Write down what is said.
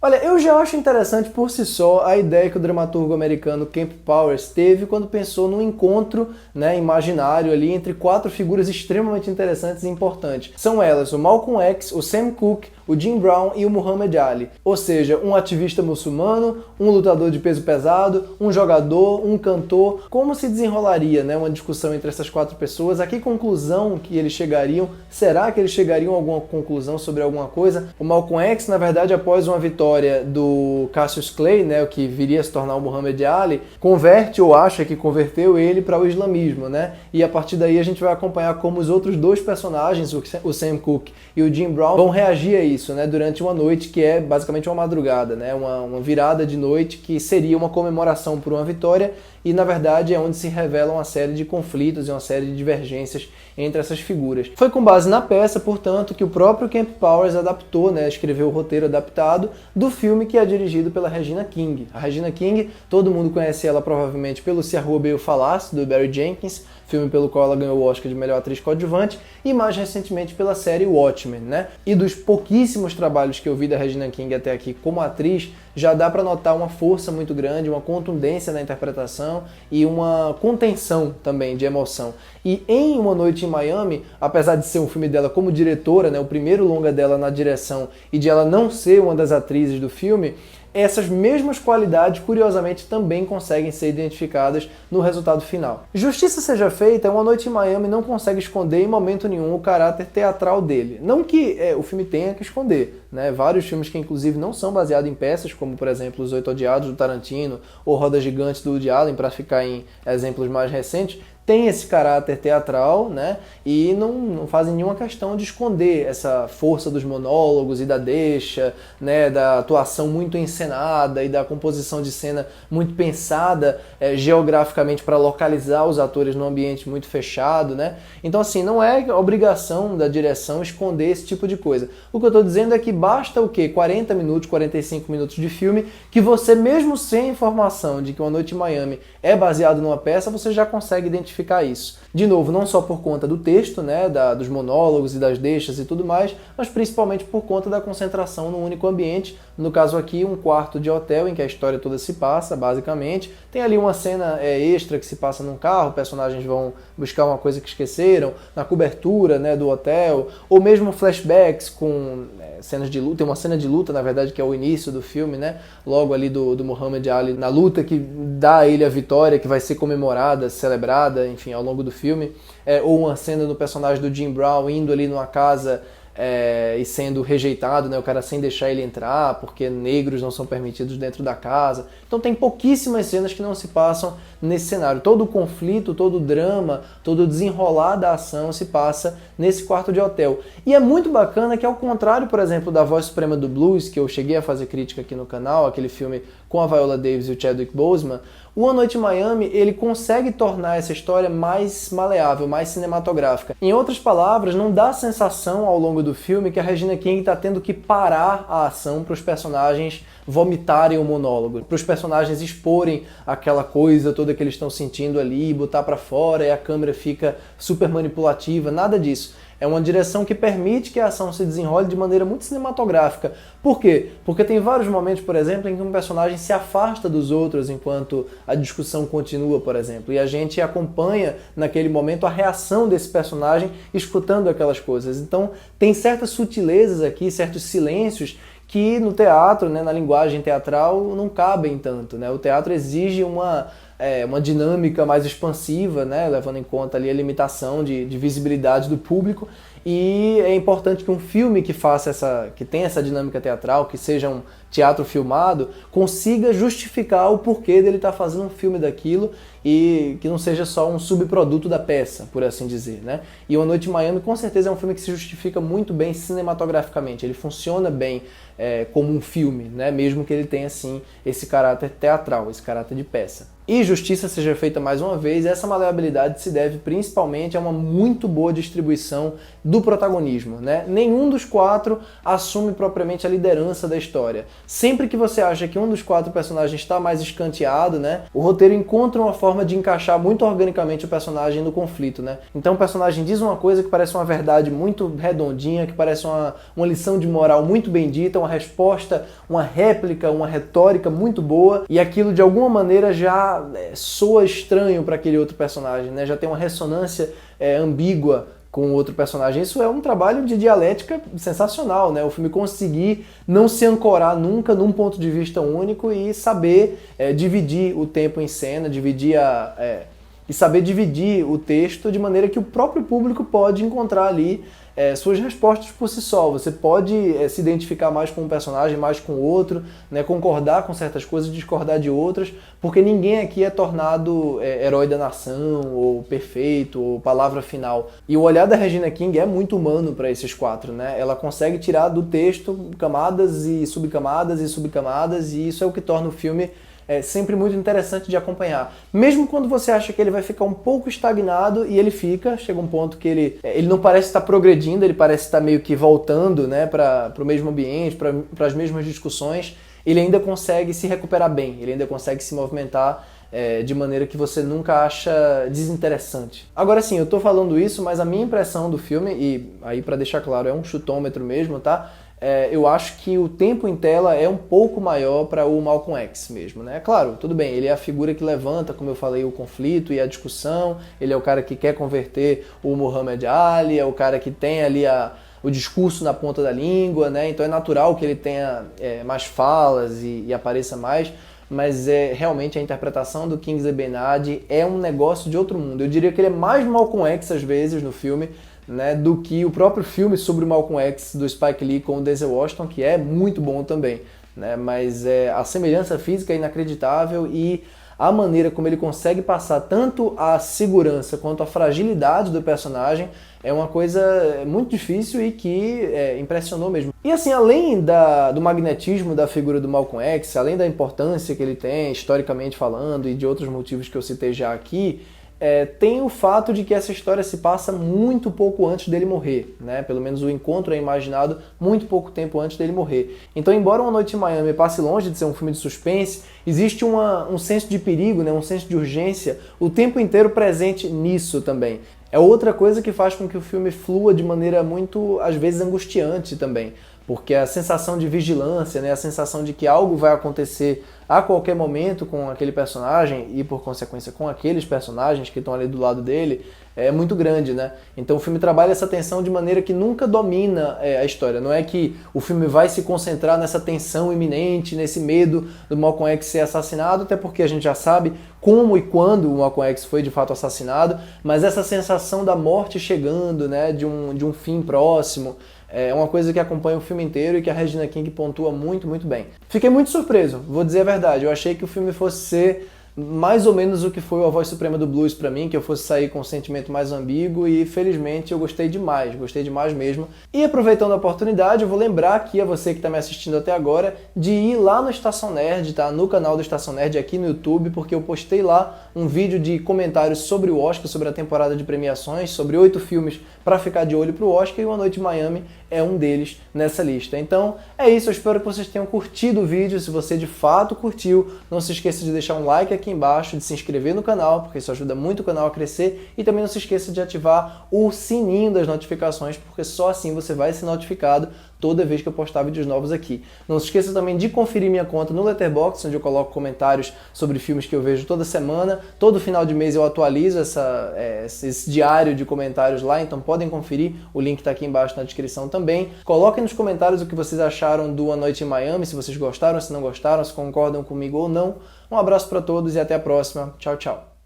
Olha, eu já acho interessante por si só a ideia que o dramaturgo americano Kemp Powers teve quando pensou num encontro, né, imaginário ali entre quatro figuras extremamente interessantes e importantes. São elas o Malcolm X, o Sam Cooke, o Jim Brown e o Muhammad Ali. Ou seja, um ativista muçulmano, um lutador de peso pesado, um jogador, um cantor. Como se desenrolaria, né, uma discussão entre essas quatro pessoas? A que conclusão que eles chegariam? Será que eles chegariam a alguma conclusão sobre alguma coisa? O Malcolm X, na verdade, após uma vitória do Cassius Clay, né, o que viria a se tornar o Muhammad Ali, converte ou acha que converteu ele para o islamismo, né? E a partir daí a gente vai acompanhar como os outros dois personagens, o Sam Cooke e o Jim Brown, vão reagir a isso, né, durante uma noite que é basicamente uma madrugada, né, uma virada de noite que seria uma comemoração por uma vitória e, na verdade, é onde se revela uma série de conflitos e uma série de divergências entre essas figuras. Foi com base na peça, portanto, que o próprio Kemp Powers adaptou, né, escreveu o roteiro adaptado do filme que é dirigido pela Regina King. A Regina King, todo mundo conhece ela provavelmente pelo Se a Rua Beio Falasse, do Barry Jenkins, filme pelo qual ela ganhou o Oscar de melhor atriz coadjuvante, e mais recentemente pela série Watchmen, né? E dos pouquíssimos trabalhos que eu vi da Regina King até aqui como atriz, já dá para notar uma força muito grande, uma contundência na interpretação e uma contenção também de emoção. E em Uma Noite em Miami, apesar de ser um filme dela como diretora, né, o primeiro longa dela na direção, e de ela não ser uma das atrizes do filme, essas mesmas qualidades, curiosamente, também conseguem ser identificadas no resultado final. Justiça seja feita, Uma Noite em Miami não consegue esconder em momento nenhum o caráter teatral dele. Não que o filme tenha que esconder, né? Vários filmes que inclusive não são baseados em peças, como por exemplo Os Oito Odiados do Tarantino ou Roda Gigante do Woody Allen, para ficar em exemplos mais recentes, tem esse caráter teatral, né? E não fazem nenhuma questão de esconder essa força dos monólogos e da deixa, né? Da atuação muito encenada e da composição de cena muito pensada geograficamente para localizar os atores num ambiente muito fechado, né? Então, assim, não é obrigação da direção esconder esse tipo de coisa. O que eu estou dizendo é que basta o quê? 40 minutos, 45 minutos de filme, que você, mesmo sem a informação de que Uma Noite em Miami é baseado numa peça, você já consegue identificar isso. De novo, não só por conta do texto, né, dos monólogos e das deixas e tudo mais, mas principalmente por conta da concentração num único ambiente. No caso aqui, um quarto de hotel em que a história toda se passa, basicamente. Tem ali uma cena extra que se passa num carro, personagens vão buscar uma coisa que esqueceram, na cobertura, né, do hotel, ou mesmo flashbacks com cenas de luta. Tem uma cena de luta, na verdade, que é o início do filme, né, logo ali do Muhammad Ali, na luta que dá a ele a vitória, que vai ser comemorada, celebrada, enfim, ao longo do filme, ou uma cena do personagem do Jim Brown indo ali numa casa e sendo rejeitado, né, o cara sem deixar ele entrar, porque negros não são permitidos dentro da casa. Então tem pouquíssimas cenas que não se passam nesse cenário. Todo o conflito, todo o drama, todo o desenrolar da ação se passa nesse quarto de hotel. E é muito bacana que, ao contrário, por exemplo, da Voz Suprema do Blues, que eu cheguei a fazer crítica aqui no canal, aquele filme com a Viola Davis e o Chadwick Boseman, Uma Noite em Miami, ele consegue tornar essa história mais maleável, mais cinematográfica. Em outras palavras, não dá a sensação ao longo do filme que a Regina King está tendo que parar a ação para os personagens vomitarem o monólogo, para os personagens exporem aquela coisa toda que eles estão sentindo ali, botar para fora e a câmera fica super manipulativa, nada disso. É uma direção que permite que a ação se desenrole de maneira muito cinematográfica. Por quê? Porque tem vários momentos, por exemplo, em que um personagem se afasta dos outros enquanto a discussão continua, por exemplo. E a gente acompanha, naquele momento, a reação desse personagem escutando aquelas coisas. Então, tem certas sutilezas aqui, certos silêncios que no teatro, né, na linguagem teatral, não cabem tanto, né? O teatro exige uma dinâmica mais expansiva, né, levando em conta ali a limitação de visibilidade do público, e é importante que um filme que tenha essa dinâmica teatral, que seja um teatro filmado, consiga justificar o porquê dele estar fazendo um filme daquilo e que não seja só um subproduto da peça, por assim dizer, né? E Uma Noite em Miami com certeza é um filme que se justifica muito bem cinematograficamente, ele funciona bem como um filme, né? Mesmo que ele tenha assim esse caráter teatral, esse caráter de peça. e justiça seja feita mais uma vez, essa maleabilidade se deve principalmente a uma muito boa distribuição do protagonismo, né? Nenhum dos quatro assume propriamente a liderança da história. Sempre que você acha que um dos quatro personagens está mais escanteado, né, o roteiro encontra uma forma de encaixar muito organicamente o personagem no conflito, né? Então o personagem diz uma coisa que parece uma verdade muito redondinha, que parece uma lição de moral muito bem dita, uma resposta, uma réplica, uma retórica muito boa, e aquilo de alguma maneira já soa estranho para aquele outro personagem, né? Já tem uma ressonância ambígua com outro personagem. Isso é um trabalho de dialética sensacional, né? O filme conseguir não se ancorar nunca num ponto de vista único e saber dividir o tempo em cena, e saber dividir o texto de maneira que o próprio público pode encontrar ali suas respostas por si só. Você pode se identificar mais com um personagem, mais com o outro, né, concordar com certas coisas, discordar de outras, porque ninguém aqui é tornado herói da nação, ou perfeito, ou palavra final. E o olhar da Regina King é muito humano para esses quatro, né? Ela consegue tirar do texto camadas e subcamadas, e isso é o que torna o filme sempre muito interessante de acompanhar. Mesmo quando você acha que ele vai ficar um pouco estagnado, e ele fica, chega um ponto que ele não parece estar progredindo, ele parece estar meio que voltando, né, para o mesmo ambiente, para as mesmas discussões, ele ainda consegue se recuperar bem, ele ainda consegue se movimentar de maneira que você nunca acha desinteressante. Agora sim, eu tô falando isso, mas a minha impressão do filme, e aí para deixar claro, é um chutômetro mesmo, tá? Eu acho que o tempo em tela é um pouco maior para o Malcolm X mesmo, né? Claro, tudo bem, ele é a figura que levanta, como eu falei, o conflito e a discussão, ele é o cara que quer converter o Muhammad Ali, é o cara que tem ali o discurso na ponta da língua, né? Então é natural que ele tenha mais falas e apareça mais, mas realmente a interpretação do Kingsley Ben-Adir é um negócio de outro mundo. Eu diria que ele é mais Malcolm X às vezes no filme, né, do que o próprio filme sobre o Malcolm X do Spike Lee com o Denzel Washington, que é muito bom também, né, mas a semelhança física é inacreditável e a maneira como ele consegue passar tanto a segurança quanto a fragilidade do personagem é uma coisa muito difícil e que impressionou mesmo. E assim, além do magnetismo da figura do Malcolm X, além da importância que ele tem historicamente falando e de outros motivos que eu citei já aqui, tem o fato de que essa história se passa muito pouco antes dele morrer, né? Pelo menos o encontro é imaginado muito pouco tempo antes dele morrer. Então, embora Uma Noite em Miami passe longe de ser um filme de suspense, existe um senso de perigo, né? Um senso de urgência o tempo inteiro presente nisso também. É outra coisa que faz com que o filme flua de maneira muito, às vezes, angustiante também. Porque a sensação de vigilância, né, a sensação de que algo vai acontecer a qualquer momento com aquele personagem e, por consequência, com aqueles personagens que estão ali do lado dele, é muito grande, né? Então o filme trabalha essa tensão de maneira que nunca domina a história. Não é que o filme vai se concentrar nessa tensão iminente, nesse medo do Malcolm X ser assassinado, até porque a gente já sabe como e quando o Malcolm X foi de fato assassinado, mas essa sensação da morte chegando, né, de um fim próximo, é uma coisa que acompanha o filme inteiro e que a Regina King pontua muito, muito bem. Fiquei muito surpreso, vou dizer a verdade. Eu achei que o filme fosse ser mais ou menos o que foi A Voz Suprema do Blues pra mim, que eu fosse sair com um sentimento mais ambíguo, e felizmente eu gostei demais mesmo. E aproveitando a oportunidade, eu vou lembrar aqui a você que está me assistindo até agora de ir lá no Estação Nerd, tá? No canal do Estação Nerd aqui no YouTube, porque eu postei lá um vídeo de comentários sobre o Oscar, sobre a temporada de premiações, sobre 8 filmes para ficar de olho pro Oscar, e Uma Noite em Miami é um deles nessa lista. Então é isso, eu espero que vocês tenham curtido o vídeo. Se você de fato curtiu, não se esqueça de deixar um like aqui embaixo, de se inscrever no canal, porque isso ajuda muito o canal a crescer, e também não se esqueça de ativar o sininho das notificações, porque só assim você vai ser notificado toda vez que eu postar vídeos novos aqui. Não se esqueça também de conferir minha conta no Letterboxd, onde eu coloco comentários sobre filmes que eu vejo toda semana. Todo final de mês eu atualizo esse diário de comentários lá, então podem conferir, o link está aqui embaixo na descrição também. Coloquem nos comentários o que vocês acharam do A Noite em Miami, se vocês gostaram, se não gostaram, se concordam comigo ou não. Um abraço para todos e até a próxima. Tchau, tchau.